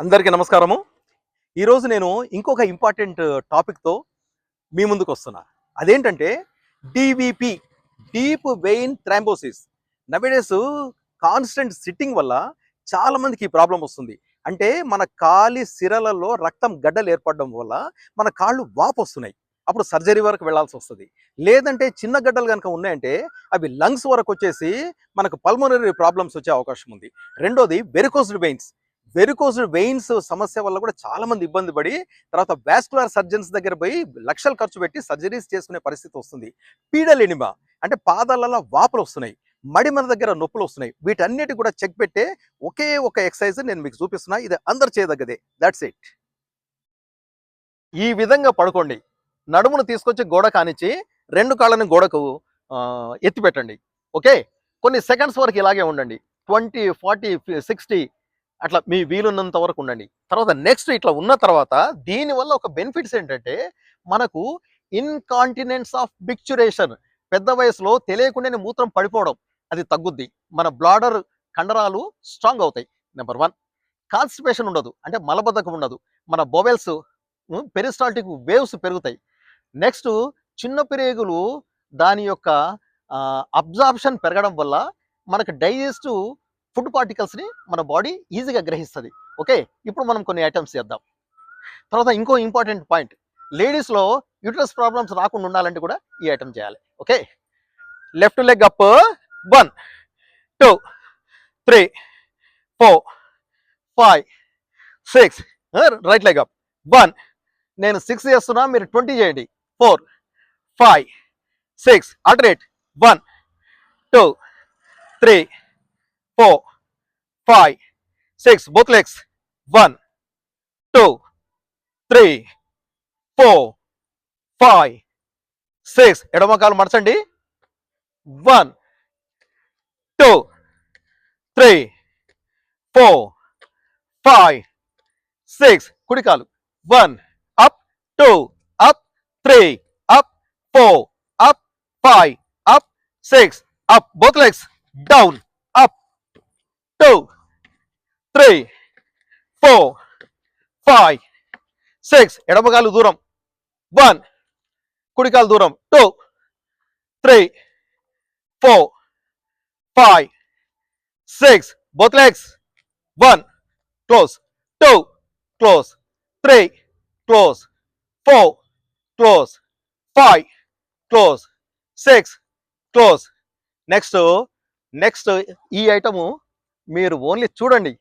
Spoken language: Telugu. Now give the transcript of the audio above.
అందరికీ నమస్కారము. ఈరోజు నేను ఇంకొక ఇంపార్టెంట్ టాపిక్‌తో మీ ముందుకొస్తున్నా. అదేంటంటే DVP deep vein thrombosis. Nowadays constant sitting వల్ల చాలా మందికి ఈ ప్రాబ్లమ్ వస్తుంది. అంటే మన కాలి సిరలలో రక్తం గడ్డలు ఏర్పడడం వల్ల మన కాళ్ళు వాపొస్తున్నాయి. అప్పుడు సర్జరీ వరకు వెళ్ళాల్సొస్తది. లేదంటే చిన్న గడ్డలు గనుక ఉన్నాయంటే అవి లంగ్స్ వరకొచ్చేసి మనకు పల్మనరీ ప్రాబ్లమ్స్ వచ్చే అవకాశం ఉంది. రెండోది వెరికోస్డ్ వెయిన్స్. వెరికోస్డ్ వెయిన్స్ సమస్య వల్ల కూడా చాలా మంది ఇబ్బంది పడి తర్వాత వాస్కులర్ సర్జన్స్ దగ్గర పోయి లక్షలు ఖర్చు పెట్టి సర్జరీస్ చేసుకునే పరిస్థితి వస్తుంది. పీడల్ ఎనిమా అంటే పాదాలలో వాపులు వస్తున్నాయి, మడిమల దగ్గర నొప్పులు వస్తున్నాయి. వీటన్నిటి కూడా చెక్ పెట్టే ఒకే ఒక ఎక్సర్సైజ్ నేను మీకు చూపిస్తున్నా. ఇది అందరు చేయదగ్గదే. That's it. ఈ విధంగా పడుకోండి. నడుమును తీసుకొచ్చి గోడ కానిచ్చి రెండు కాళ్ళని గోడకు ఎత్తి పెట్టండి. ఓకే, కొన్ని సెకండ్స్ వరకు ఇలాగే ఉండండి. 20, 40, 60 అట్లా మీ వీలున్నంత వరకు ఉండండి. తర్వాత నెక్స్ట్ ఇట్లా ఉన్న తర్వాత దీనివల్ల ఒక బెనిఫిట్స్ ఏంటంటే మనకు ఇన్కాంటినెన్స్ ఆఫ్ బిక్చురేషన్, పెద్ద వయసులో తెలియకుండానే మూత్రం పడిపోవడం అది తగ్గుద్ది. మన బ్లాడర్ కండరాలు స్ట్రాంగ్ అవుతాయి. నెంబర్ 1. కాన్స్టిపేషన్ ఉండదు, అంటే మలబద్ధకం ఉండదు. మన బొవెల్స్ పెరిస్టాల్టిక్ వేవ్స్ పెరుగుతాయి. నెక్స్ట్ చిన్న ప్రేగులు దాని యొక్క అబ్జార్ప్షన్ పెరగడం వల్ల మనకు డైజెస్టివ్ ఫుడ్ పార్టికల్స్ని మన బాడీ ఈజీగా గ్రహిస్తుంది. ఓకే, ఇప్పుడు మనం కొన్ని ఐటమ్స్ చేద్దాం. తర్వాత ఇంకో ఇంపార్టెంట్ పాయింట్, లేడీస్లో యూట్రస్ ప్రాబ్లమ్స్ రాకుండా ఉండాలంటే కూడా ఈ ఐటమ్ చేయాలి. Okay, left leg up, 1 2 3 4 5 6. Right leg up, 1. నేను 6 చేస్తున్నా, మీరు 20 చేయండి. 4 5 6. ఆల్టర్నేట్, 1 2 3 4 5 6. both legs, 1 2 3 4 5 6. ఎడమ కాలు మడచండి. 1 2 3 4 5 6. కుడి కాలు, 1 up 2 up 3 up 4 up 5 up 6 up. both legs down, up 2 3 4 5 6. ఎడమ కాలు దూరం, 1. కుడి కాలు దూరం, 2 3 4 5 6. both legs, 1 close, 2 close, 3 close, 4 close, 5 close, 6 close. Next ఈ ఐటము మీరు ఓన్లీ చూడండి,